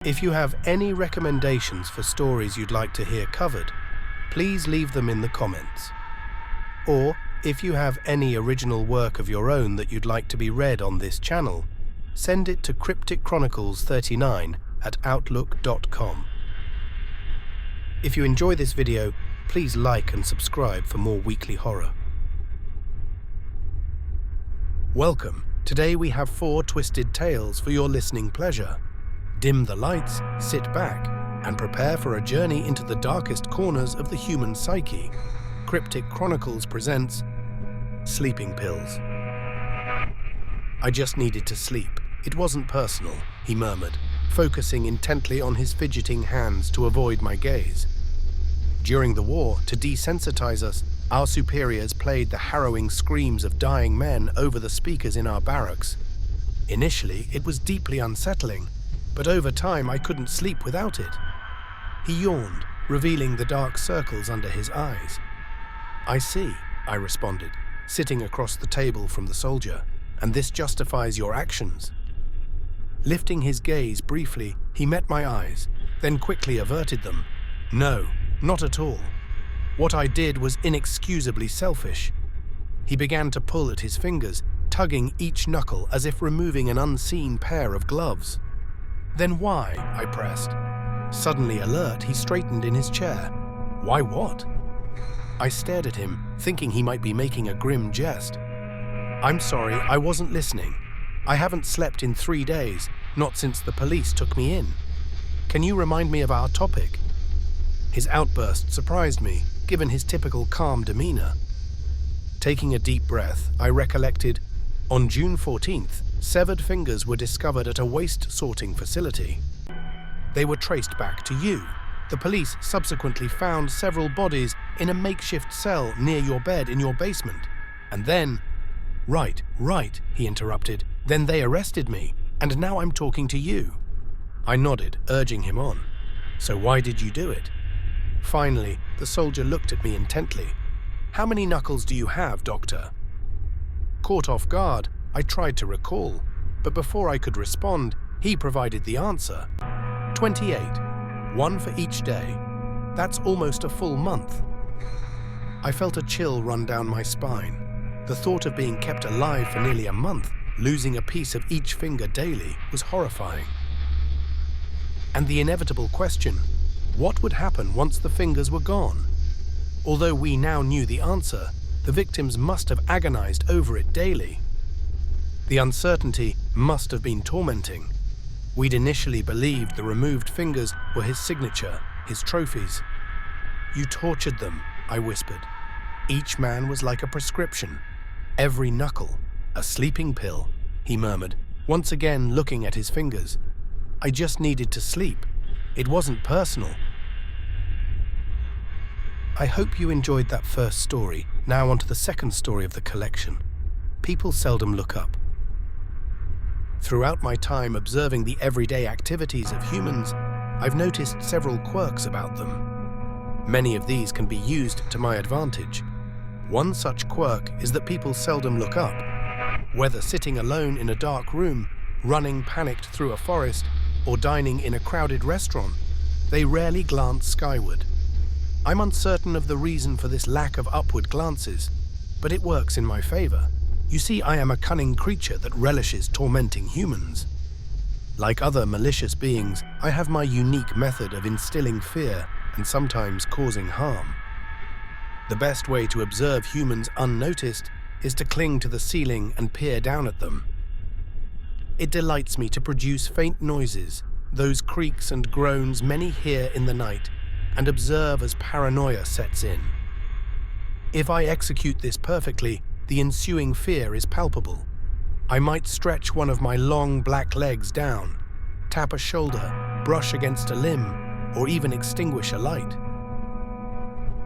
If you have any recommendations for stories you'd like to hear covered, please leave them in the comments. Or, if you have any original work of your own that you'd like to be read on this channel, send it to crypticchronicles39@outlook.com. If you enjoy this video, please like and subscribe for more weekly horror. Welcome. Today we have 4 twisted tales for your listening pleasure. Dim the lights, sit back, and prepare for a journey into the darkest corners of the human psyche. Cryptic Chronicles presents Sleeping Pills. I just needed to sleep. It wasn't personal, he murmured, focusing intently on his fidgeting hands to avoid my gaze. During the war, to desensitize us, our superiors played the harrowing screams of dying men over the speakers in our barracks. Initially, it was deeply unsettling, but over time I couldn't sleep without it. He yawned, revealing the dark circles under his eyes. I see, I responded, sitting across the table from the soldier, and this justifies your actions. Lifting his gaze briefly, he met my eyes, then quickly averted them. No, not at all. What I did was inexcusably selfish. He began to pull at his fingers, tugging each knuckle as if removing an unseen pair of gloves. Then why? I pressed. Suddenly alert, he straightened in his chair. Why what? I stared at him, thinking he might be making a grim jest. I'm sorry, I wasn't listening. I haven't slept in 3 days, not since the police took me in. Can you remind me of our topic? His outburst surprised me, given his typical calm demeanor. Taking a deep breath, I recollected, on June 14th, severed fingers were discovered at a waste sorting facility. They were traced back to you. The police subsequently found several bodies in a makeshift cell near your bed in your basement. And then... Right, he interrupted. Then they arrested me, and now I'm talking to you. I nodded, urging him on. So why did you do it? Finally, the soldier looked at me intently. How many knuckles do you have, Doctor? Caught off guard, I tried to recall, but before I could respond, he provided the answer. 28, 1 for each day. That's almost a full month. I felt a chill run down my spine. The thought of being kept alive for nearly a month, losing a piece of each finger daily, was horrifying. And the inevitable question, what would happen once the fingers were gone? Although we now knew the answer, the victims must have agonized over it daily. The uncertainty must have been tormenting. We'd initially believed the removed fingers were his signature, his trophies. You tortured them, I whispered. Each man was like a prescription. Every knuckle, a sleeping pill, he murmured, once again looking at his fingers. I just needed to sleep. It wasn't personal. I hope you enjoyed that first story. Now on to the second story of the collection. People seldom look up. Throughout my time observing the everyday activities of humans, I've noticed several quirks about them. Many of these can be used to my advantage. One such quirk is that people seldom look up. Whether sitting alone in a dark room, running panicked through a forest, or dining in a crowded restaurant, they rarely glance skyward. I'm uncertain of the reason for this lack of upward glances, but it works in my favor. You see, I am a cunning creature that relishes tormenting humans. Like other malicious beings, I have my unique method of instilling fear and sometimes causing harm. The best way to observe humans unnoticed is to cling to the ceiling and peer down at them. It delights me to produce faint noises, those creaks and groans many hear in the night, and observe as paranoia sets in. If I execute this perfectly, the ensuing fear is palpable. I might stretch one of my long black legs down, tap a shoulder, brush against a limb, or even extinguish a light.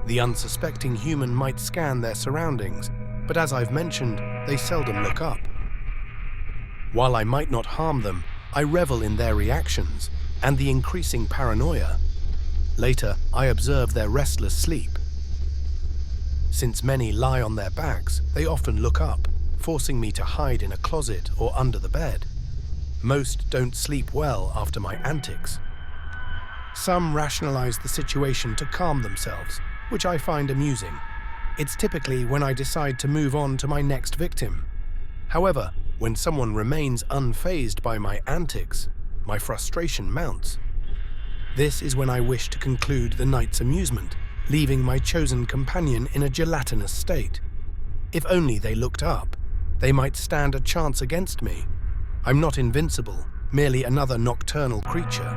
The unsuspecting human might scan their surroundings, but as I've mentioned, they seldom look up. While I might not harm them, I revel in their reactions and the increasing paranoia. Later, I observe their restless sleep. Since many lie on their backs, they often look up, forcing me to hide in a closet or under the bed. Most don't sleep well after my antics. Some rationalize the situation to calm themselves, which I find amusing. It's typically when I decide to move on to my next victim. However, when someone remains unfazed by my antics, my frustration mounts. This is when I wish to conclude the night's amusement, leaving my chosen companion in a gelatinous state. If only they looked up, they might stand a chance against me. I'm not invincible, merely another nocturnal creature.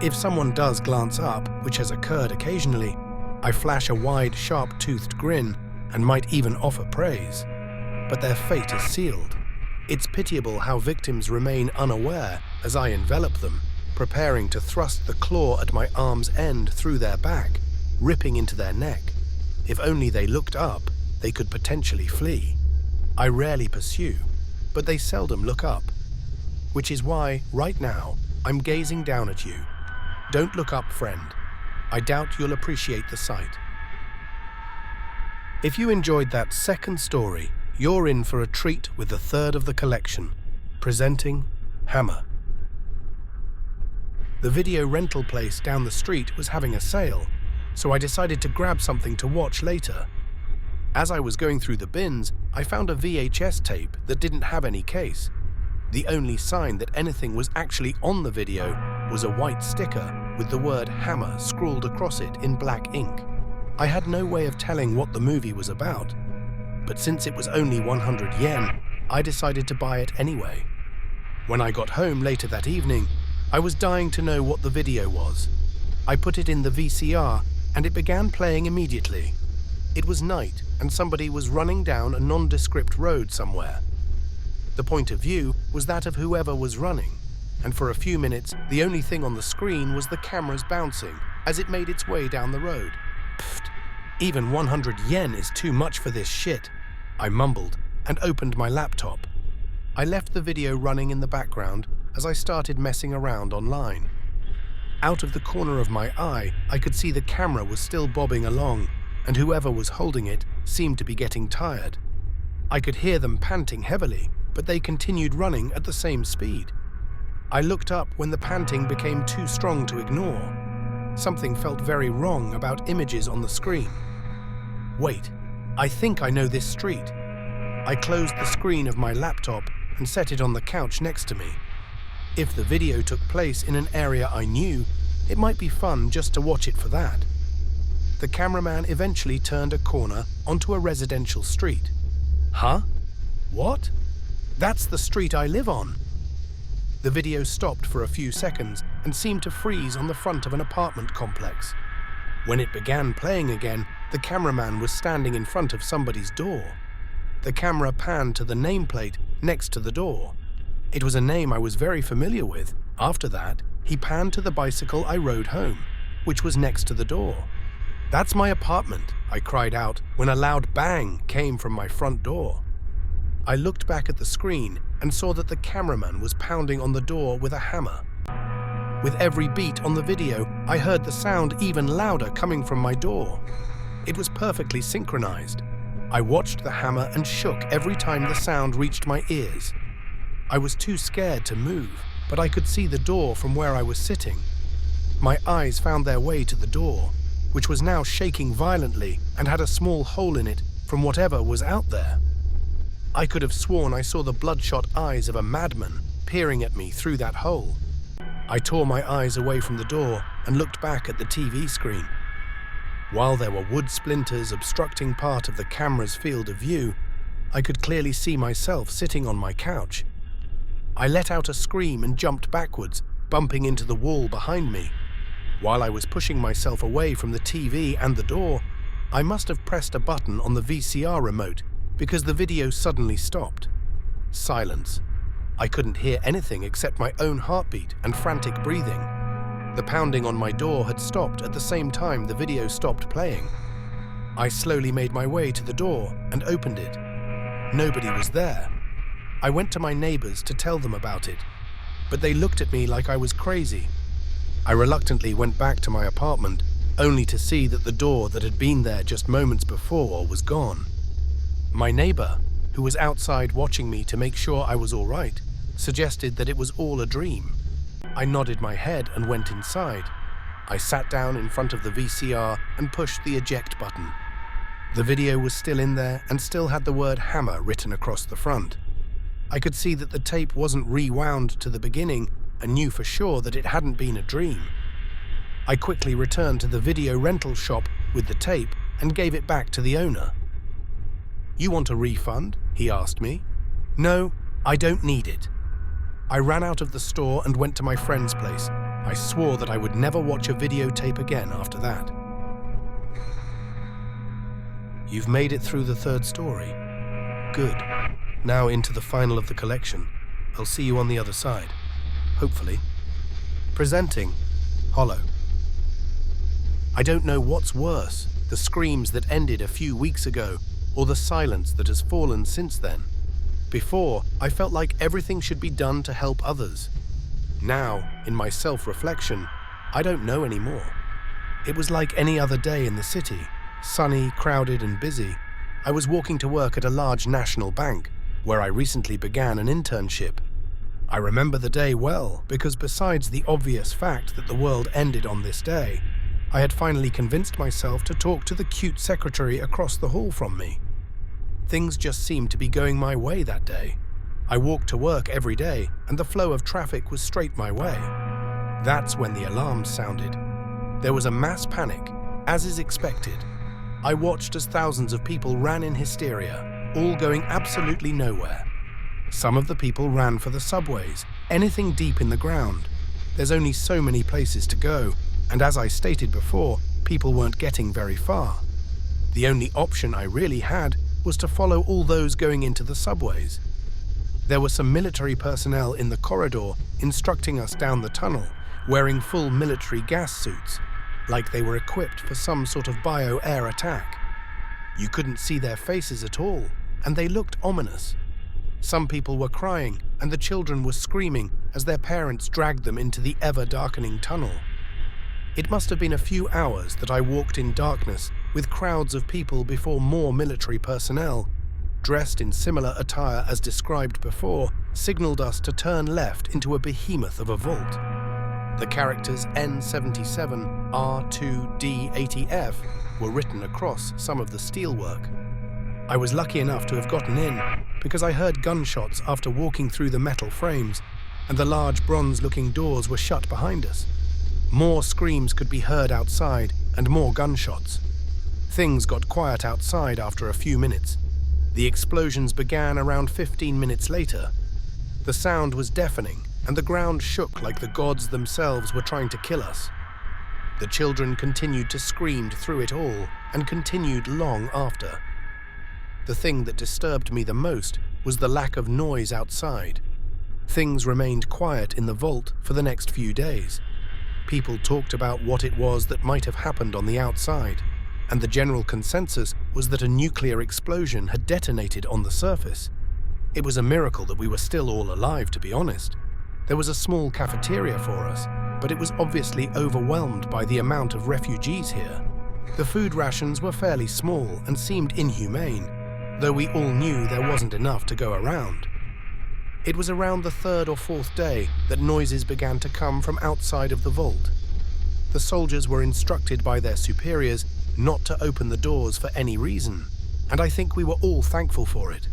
If someone does glance up, which has occurred occasionally, I flash a wide, sharp-toothed grin and might even offer praise. But their fate is sealed. It's pitiable how victims remain unaware as I envelop them, preparing to thrust the claw at my arm's end through their back, ripping into their neck. If only they looked up, they could potentially flee. I rarely pursue, but they seldom look up. Which is why, right now, I'm gazing down at you. Don't look up, friend. I doubt you'll appreciate the sight. If you enjoyed that second story, you're in for a treat with the third of the collection, presenting Hammer. The video rental place down the street was having a sale, so I decided to grab something to watch later. As I was going through the bins, I found a VHS tape that didn't have any case. The only sign that anything was actually on the video was a white sticker with the word Hammer scrawled across it in black ink. I had no way of telling what the movie was about, but since it was only 100 yen, I decided to buy it anyway. When I got home later that evening, I was dying to know what the video was. I put it in the VCR and it began playing immediately. It was night and somebody was running down a nondescript road somewhere. The point of view was that of whoever was running, and for a few minutes the only thing on the screen was the camera's bouncing as it made its way down the road. Pfft, even 100 yen is too much for this shit, I mumbled and opened my laptop. I left the video running in the background as I started messing around online. Out of the corner of my eye, I could see the camera was still bobbing along, and whoever was holding it seemed to be getting tired. I could hear them panting heavily, but they continued running at the same speed. I looked up when the panting became too strong to ignore. Something felt very wrong about images on the screen. Wait, I think I know this street. I closed the screen of my laptop and set it on the couch next to me. If the video took place in an area I knew, it might be fun just to watch it for that. The cameraman eventually turned a corner onto a residential street. Huh? What? That's the street I live on. The video stopped for a few seconds and seemed to freeze on the front of an apartment complex. When it began playing again, the cameraman was standing in front of somebody's door. The camera panned to the nameplate next to the door. It was a name I was very familiar with. After that, he panned to the bicycle I rode home, which was next to the door. "That's my apartment," I cried out when a loud bang came from my front door. I looked back at the screen and saw that the cameraman was pounding on the door with a hammer. With every beat on the video, I heard the sound even louder coming from my door. It was perfectly synchronized. I watched the hammer and shook every time the sound reached my ears. I was too scared to move, but I could see the door from where I was sitting. My eyes found their way to the door, which was now shaking violently and had a small hole in it from whatever was out there. I could have sworn I saw the bloodshot eyes of a madman peering at me through that hole. I tore my eyes away from the door and looked back at the TV screen. While there were wood splinters obstructing part of the camera's field of view, I could clearly see myself sitting on my couch. I let out a scream and jumped backwards, bumping into the wall behind me. While I was pushing myself away from the TV and the door, I must have pressed a button on the VCR remote because the video suddenly stopped. Silence. I couldn't hear anything except my own heartbeat and frantic breathing. The pounding on my door had stopped at the same time the video stopped playing. I slowly made my way to the door and opened it. Nobody was there. I went to my neighbors to tell them about it, but they looked at me like I was crazy. I reluctantly went back to my apartment, only to see that the door that had been there just moments before was gone. My neighbor, who was outside watching me to make sure I was all right, suggested that it was all a dream. I nodded my head and went inside. I sat down in front of the VCR and pushed the eject button. The video was still in there and still had the word hammer written across the front. I could see that the tape wasn't rewound to the beginning and knew for sure that it hadn't been a dream. I quickly returned to the video rental shop with the tape and gave it back to the owner. "You want a refund?" he asked me. "No, I don't need it." I ran out of the store and went to my friend's place. I swore that I would never watch a videotape again after that. You've made it through the third story. Good. Now into the final of the collection. I'll see you on the other side. Hopefully. Presenting Hollow. I don't know what's worse, the screams that ended a few weeks ago, or the silence that has fallen since then. Before, I felt like everything should be done to help others. Now, in my self-reflection, I don't know anymore. It was like any other day in the city, sunny, crowded and busy. I was walking to work at a large national bank, where I recently began an internship. I remember the day well, because besides the obvious fact that the world ended on this day, I had finally convinced myself to talk to the cute secretary across the hall from me. Things just seemed to be going my way that day. I walked to work every day, and the flow of traffic was straight my way. That's when the alarms sounded. There was a mass panic, as is expected. I watched as thousands of people ran in hysteria, all going absolutely nowhere. Some of the people ran for the subways, anything deep in the ground. There's only so many places to go, and as I stated before, people weren't getting very far. The only option I really had was to follow all those going into the subways. There were some military personnel in the corridor instructing us down the tunnel, wearing full military gas suits, like they were equipped for some sort of bio-air attack. You couldn't see their faces at all, and they looked ominous. Some people were crying, and the children were screaming as their parents dragged them into the ever-darkening tunnel. It must have been a few hours that I walked in darkness with crowds of people before more military personnel, dressed in similar attire as described before, signaled us to turn left into a behemoth of a vault. The characters N77, R2, D80F were written across some of the steelwork. I was lucky enough to have gotten in because I heard gunshots after walking through the metal frames, and the large bronze-looking doors were shut behind us. More screams could be heard outside, and more gunshots. Things got quiet outside after a few minutes. The explosions began around 15 minutes later. The sound was deafening, and the ground shook like the gods themselves were trying to kill us. The children continued to scream through it all, and continued long after. The thing that disturbed me the most was the lack of noise outside. Things remained quiet in the vault for the next few days. People talked about what it was that might have happened on the outside, and the general consensus was that a nuclear explosion had detonated on the surface. It was a miracle that we were still all alive, to be honest. There was a small cafeteria for us, but it was obviously overwhelmed by the amount of refugees here. The food rations were fairly small and seemed inhumane, though we all knew there wasn't enough to go around. It was around the third or fourth day that noises began to come from outside of the vault. The soldiers were instructed by their superiors not to open the doors for any reason, and I think we were all thankful for it.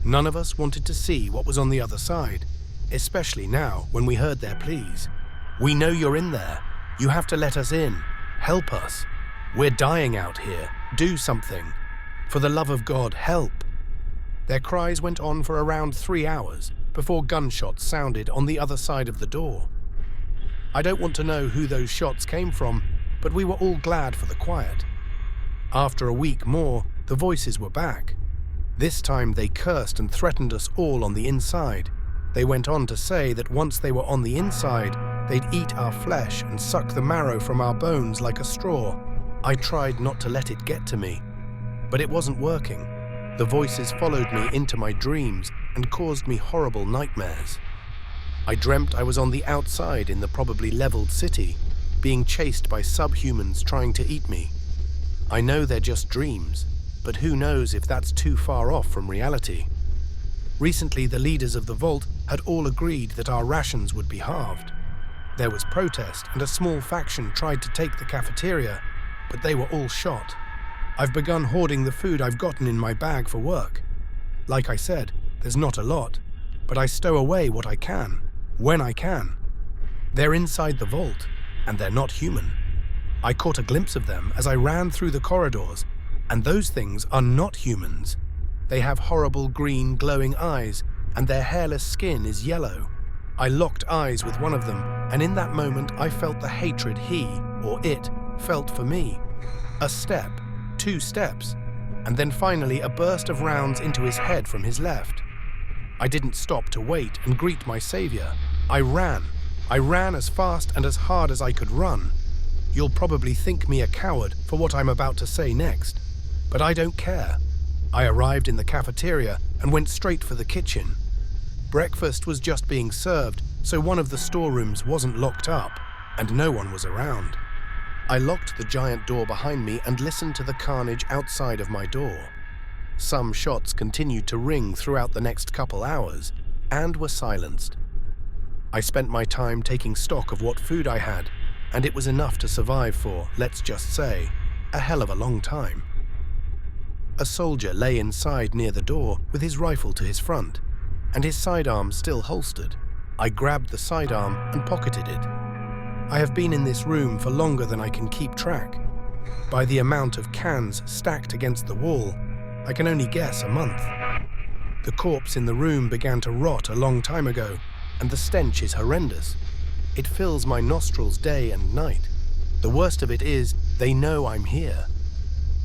None of us wanted to see what was on the other side, especially now when we heard their pleas. "We know you're in there. You have to let us in. Help us. We're dying out here. Do something. For the love of God, help." Their cries went on for around 3 hours before gunshots sounded on the other side of the door. I don't want to know who those shots came from, but we were all glad for the quiet. After a week more, the voices were back. This time they cursed and threatened us all on the inside. They went on to say that once they were on the inside, they'd eat our flesh and suck the marrow from our bones like a straw. I tried not to let it get to me, but it wasn't working. The voices followed me into my dreams and caused me horrible nightmares. I dreamt I was on the outside in the probably leveled city, being chased by subhumans trying to eat me. I know they're just dreams, but who knows if that's too far off from reality. Recently, the leaders of the vault had all agreed that our rations would be halved. There was protest, and a small faction tried to take the cafeteria, but they were all shot. I've begun hoarding the food I've gotten in my bag for work. Like I said, there's not a lot, but I stow away what I can, when I can. They're inside the vault, and they're not human. I caught a glimpse of them as I ran through the corridors, and those things are not humans. They have horrible green glowing eyes, and their hairless skin is yellow. I locked eyes with one of them, and in that moment I felt the hatred he, or it, felt for me. A step, 2 steps, and then finally a burst of rounds into his head from his left. I didn't stop to wait and greet my savior. I ran. I ran as fast and as hard as I could run. You'll probably think me a coward for what I'm about to say next, but I don't care. I arrived in the cafeteria and went straight for the kitchen. Breakfast was just being served, so one of the storerooms wasn't locked up, and no one was around. I locked the giant door behind me and listened to the carnage outside of my door. Some shots continued to ring throughout the next couple hours, and were silenced. I spent my time taking stock of what food I had, and it was enough to survive for, let's just say, a hell of a long time. A soldier lay inside near the door with his rifle to his front, and his sidearm still holstered. I grabbed the sidearm and pocketed it. I have been in this room for longer than I can keep track. By the amount of cans stacked against the wall, I can only guess a month. The corpse in the room began to rot a long time ago, and the stench is horrendous. It fills my nostrils day and night. The worst of it is, they know I'm here.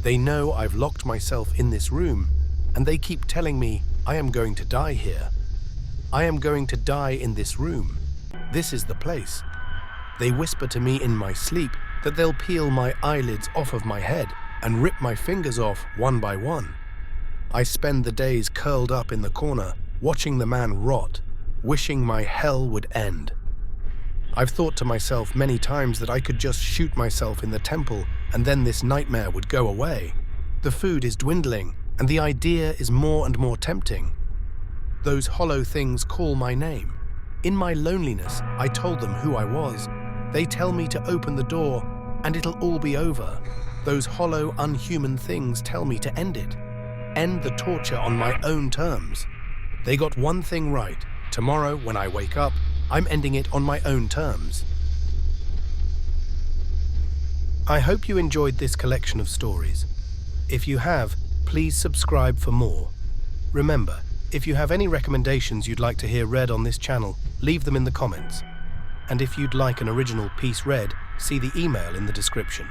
They know I've locked myself in this room, and they keep telling me I am going to die here. I am going to die in this room. This is the place. They whisper to me in my sleep that they'll peel my eyelids off of my head and rip my fingers off one by one. I spend the days curled up in the corner, watching the man rot, wishing my hell would end. I've thought to myself many times that I could just shoot myself in the temple and then this nightmare would go away. The food is dwindling, and the idea is more and more tempting. Those hollow things call my name. In my loneliness, I told them who I was. They tell me to open the door, and it'll all be over. Those hollow, unhuman things tell me to end it. End the torture on my own terms. They got one thing right. Tomorrow, when I wake up, I'm ending it on my own terms. I hope you enjoyed this collection of stories. If you have, please subscribe for more. Remember, if you have any recommendations you'd like to hear read on this channel, leave them in the comments. And if you'd like an original piece read, see the email in the description.